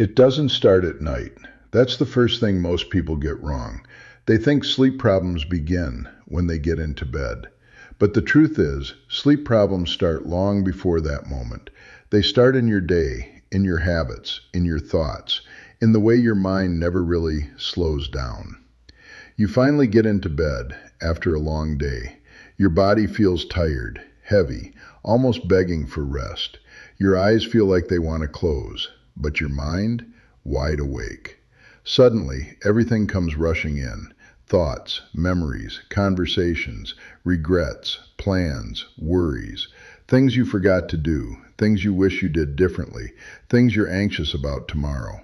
It doesn't start at night. That's the first thing most people get wrong. They think sleep problems begin when they get into bed. But the truth is, sleep problems start long before that moment. They start in your day, in your habits, in your thoughts, in the way your mind never really slows down. You finally get into bed after a long day. Your body feels tired, heavy, almost begging for rest. Your eyes feel like they want to close, but your mind, wide awake. Suddenly, everything comes rushing in. Thoughts, memories, conversations, regrets, plans, worries, things you forgot to do, things you wish you did differently, things you're anxious about tomorrow.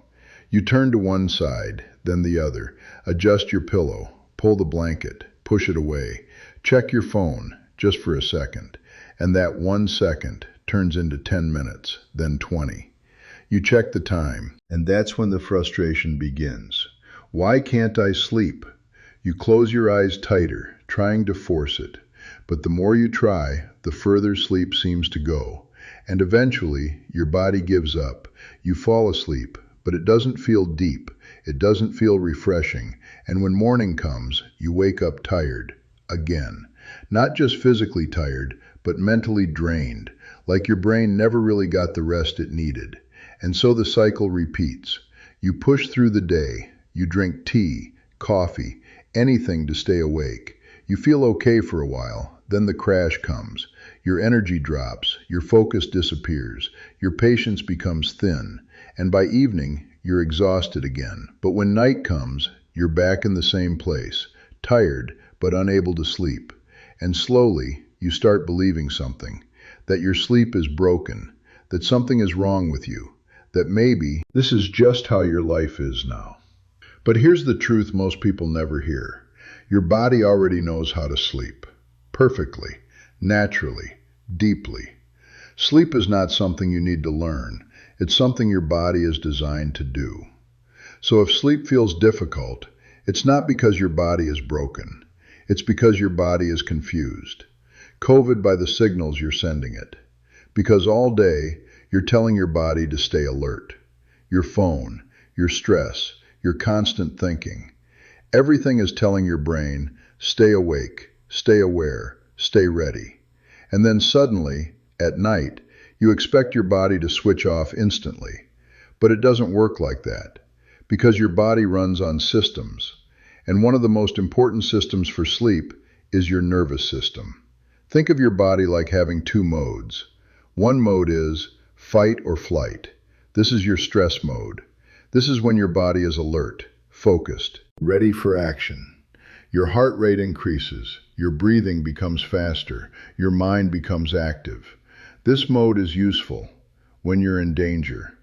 You turn to one side, then the other, adjust your pillow, pull the blanket, push it away, check your phone, just for a second, and that 1 second turns into 10 minutes, then 20. You check the time, and that's when the frustration begins. Why can't I sleep? You close your eyes tighter, trying to force it. But the more you try, the further sleep seems to go. And eventually, your body gives up. You fall asleep, but it doesn't feel deep. It doesn't feel refreshing. And when morning comes, you wake up tired. Again. Not just physically tired, but mentally drained, like your brain never really got the rest it needed. And so the cycle repeats. You push through the day. You drink tea, coffee, anything to stay awake. You feel okay for a while, then the crash comes. Your energy drops, your focus disappears, your patience becomes thin, and by evening, you're exhausted again. But when night comes, you're back in the same place, tired but unable to sleep. And slowly, you start believing something, that your sleep is broken, that something is wrong with you, that maybe this is just how your life is now. But here's the truth most people never hear. Your body already knows how to sleep. Perfectly, naturally, deeply. Sleep is not something you need to learn. It's something your body is designed to do. So if sleep feels difficult, it's not because your body is broken. It's because your body is confused. COVID by the signals you're sending it. Because all day, you're telling your body to stay alert. Your phone, your stress, your constant thinking. Everything is telling your brain, stay awake, stay aware, stay ready. And then suddenly, at night, you expect your body to switch off instantly. But it doesn't work like that, because your body runs on systems. And one of the most important systems for sleep is your nervous system. Think of your body like having two modes. One mode is fight or flight. This is your stress mode. This is when your body is alert, focused, ready for action. Your heart rate increases, your breathing becomes faster, your mind becomes active. This mode is useful when you're in danger.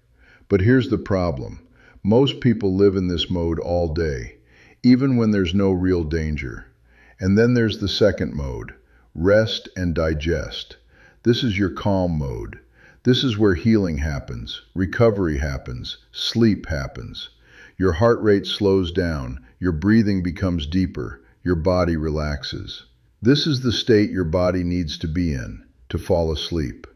But here's the problem. Most people live in this mode all day, even when there's no real danger. And then there's the second mode, rest and digest. This is your calm mode. This is where healing happens, recovery happens, sleep happens. Your heart rate slows down, your breathing becomes deeper, your body relaxes. This is the state your body needs to be in to fall asleep.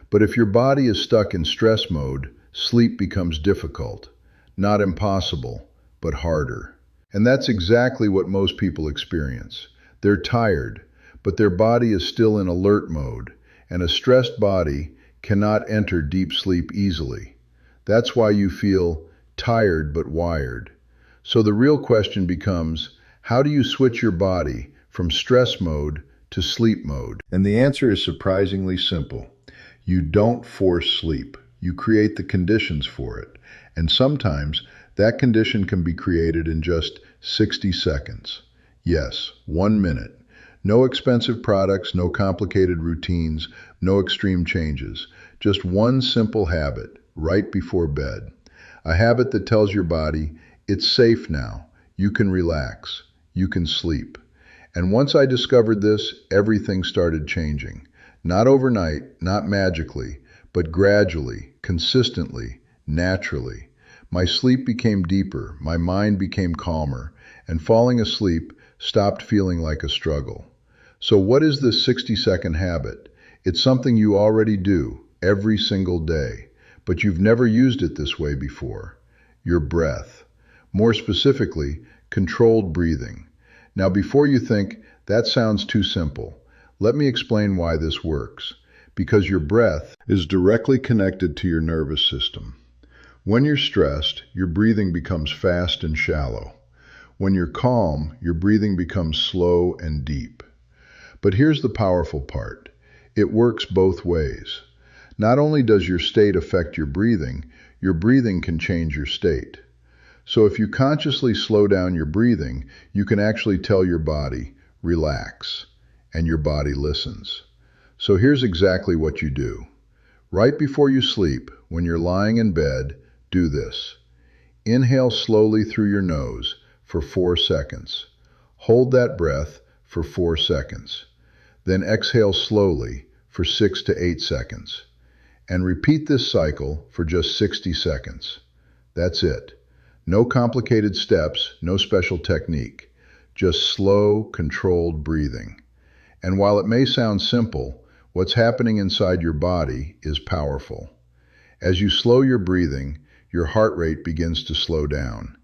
But if your body is stuck in stress mode, sleep becomes difficult. Not impossible, but harder. And that's exactly what most people experience. They're tired, but their body is still in alert mode, and a stressed body cannot enter deep sleep easily. That's why you feel tired but wired. So the real question becomes, how do you switch your body from stress mode to sleep mode? And the answer is surprisingly simple. You don't force sleep. You create the conditions for it. And sometimes that condition can be created in just 60 seconds. Yes, 1 minute. No expensive products, no complicated routines, no extreme changes. Just one simple habit right before bed. A habit that tells your body, it's safe now. You can relax. You can sleep. And once I discovered this, everything started changing. Not overnight, not magically, but gradually, consistently, naturally. My sleep became deeper, my mind became calmer, and falling asleep stopped feeling like a struggle. So what is this 60-second habit? It's something you already do every single day, but you've never used it this way before. your breath. More specifically, controlled breathing. Now, before you think, that sounds too simple, let me explain why this works. Because your breath is directly connected to your nervous system. When you're stressed, your breathing becomes fast and shallow. When you're calm, your breathing becomes slow and deep. But here's the powerful part. It works both ways. Not only does your state affect your breathing can change your state. So if you consciously slow down your breathing, you can actually tell your body, relax, and your body listens. So here's exactly what you do. Right before you sleep, when you're lying in bed, do this. Inhale slowly through your nose for 4 seconds. Hold that breath for 4 seconds. Then exhale slowly for 6 to 8 seconds. And repeat this cycle for just 60 seconds. That's it. No complicated steps, no special technique. Just slow, controlled breathing. And while it may sound simple, what's happening inside your body is powerful. As you slow your breathing, your heart rate begins to slow down.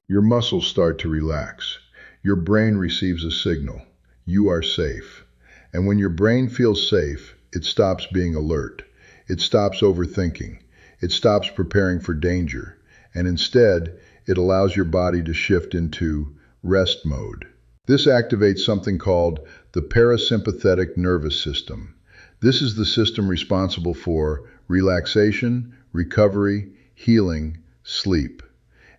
Your muscles start to relax. Your brain receives a signal. You are safe. And when your brain feels safe, it stops being alert. It stops overthinking. It stops preparing for danger. And instead, it allows your body to shift into rest mode. This activates something called the parasympathetic nervous system. This is the system responsible for relaxation, recovery, healing, sleep.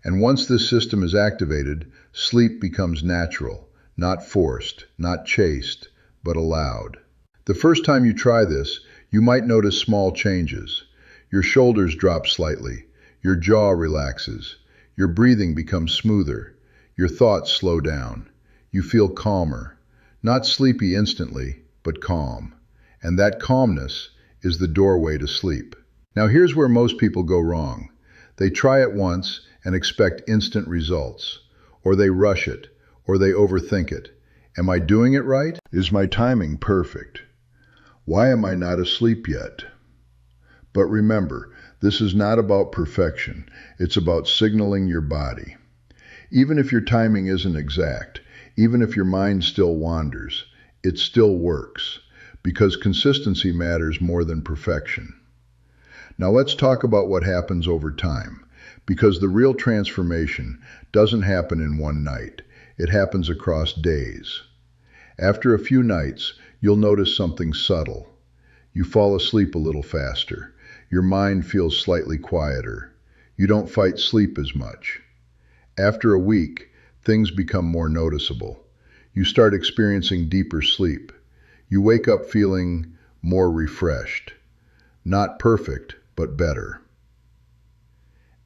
And once this system is activated, sleep becomes natural, not forced, not chased, but allowed. The first time you try this, you might notice small changes. Your shoulders drop slightly, your jaw relaxes, your breathing becomes smoother, your thoughts slow down. You feel calmer, not sleepy instantly, but calm. And that calmness is the doorway to sleep. Now here's where most people go wrong. They try it once and expect instant results, or they rush it, or they overthink it. Am I doing it right? Is my timing perfect? Why am I not asleep yet? But remember, this is not about perfection. It's about signaling your body. Even if your timing isn't exact, even if your mind still wanders, it still works, because consistency matters more than perfection. Now let's talk about what happens over time, because the real transformation doesn't happen in one night. It happens across days. After a few nights, you'll notice something subtle. You fall asleep a little faster. Your mind feels slightly quieter. You don't fight sleep as much. After a week, things become more noticeable. You start experiencing deeper sleep. You wake up feeling more refreshed. Not perfect, but better.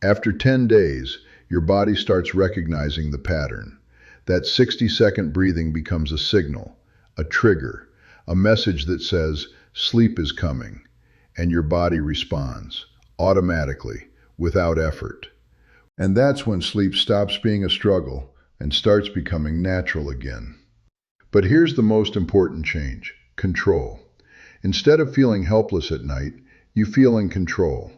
After 10 days, your body starts recognizing the pattern. That 60-second breathing becomes a signal, a trigger, a message that says, sleep is coming, and your body responds, automatically, without effort. And that's when sleep stops being a struggle and starts becoming natural again. But here's the most important change, control. Instead of feeling helpless at night, you feel in control.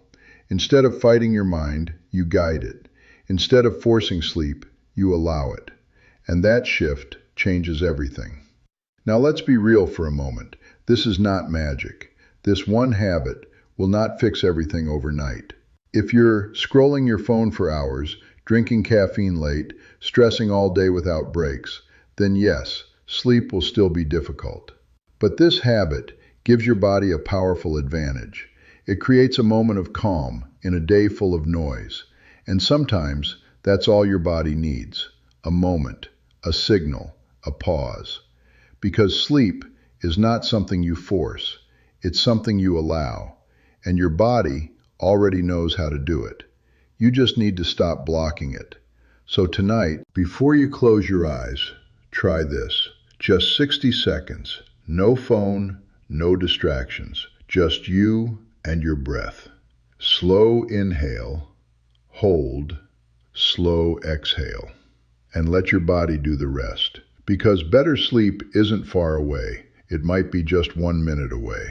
Instead of fighting your mind, you guide it. Instead of forcing sleep, you allow it. And that shift changes everything. Now let's be real for a moment. This is not magic. This one habit will not fix everything overnight. If you're scrolling your phone for hours, drinking caffeine late, stressing all day without breaks, then yes, sleep will still be difficult. But this habit gives your body a powerful advantage. It creates a moment of calm in a day full of noise. And sometimes that's all your body needs. A moment, a signal, a pause. Because sleep is not something you force. It's something you allow. And your body already knows how to do it. You just need to stop blocking it. So tonight, before you close your eyes, try this. Just 60 seconds. No phone, no distractions. Just you and your breath. Slow inhale, hold, slow exhale. And let your body do the rest. Because better sleep isn't far away. It might be just 1 minute away.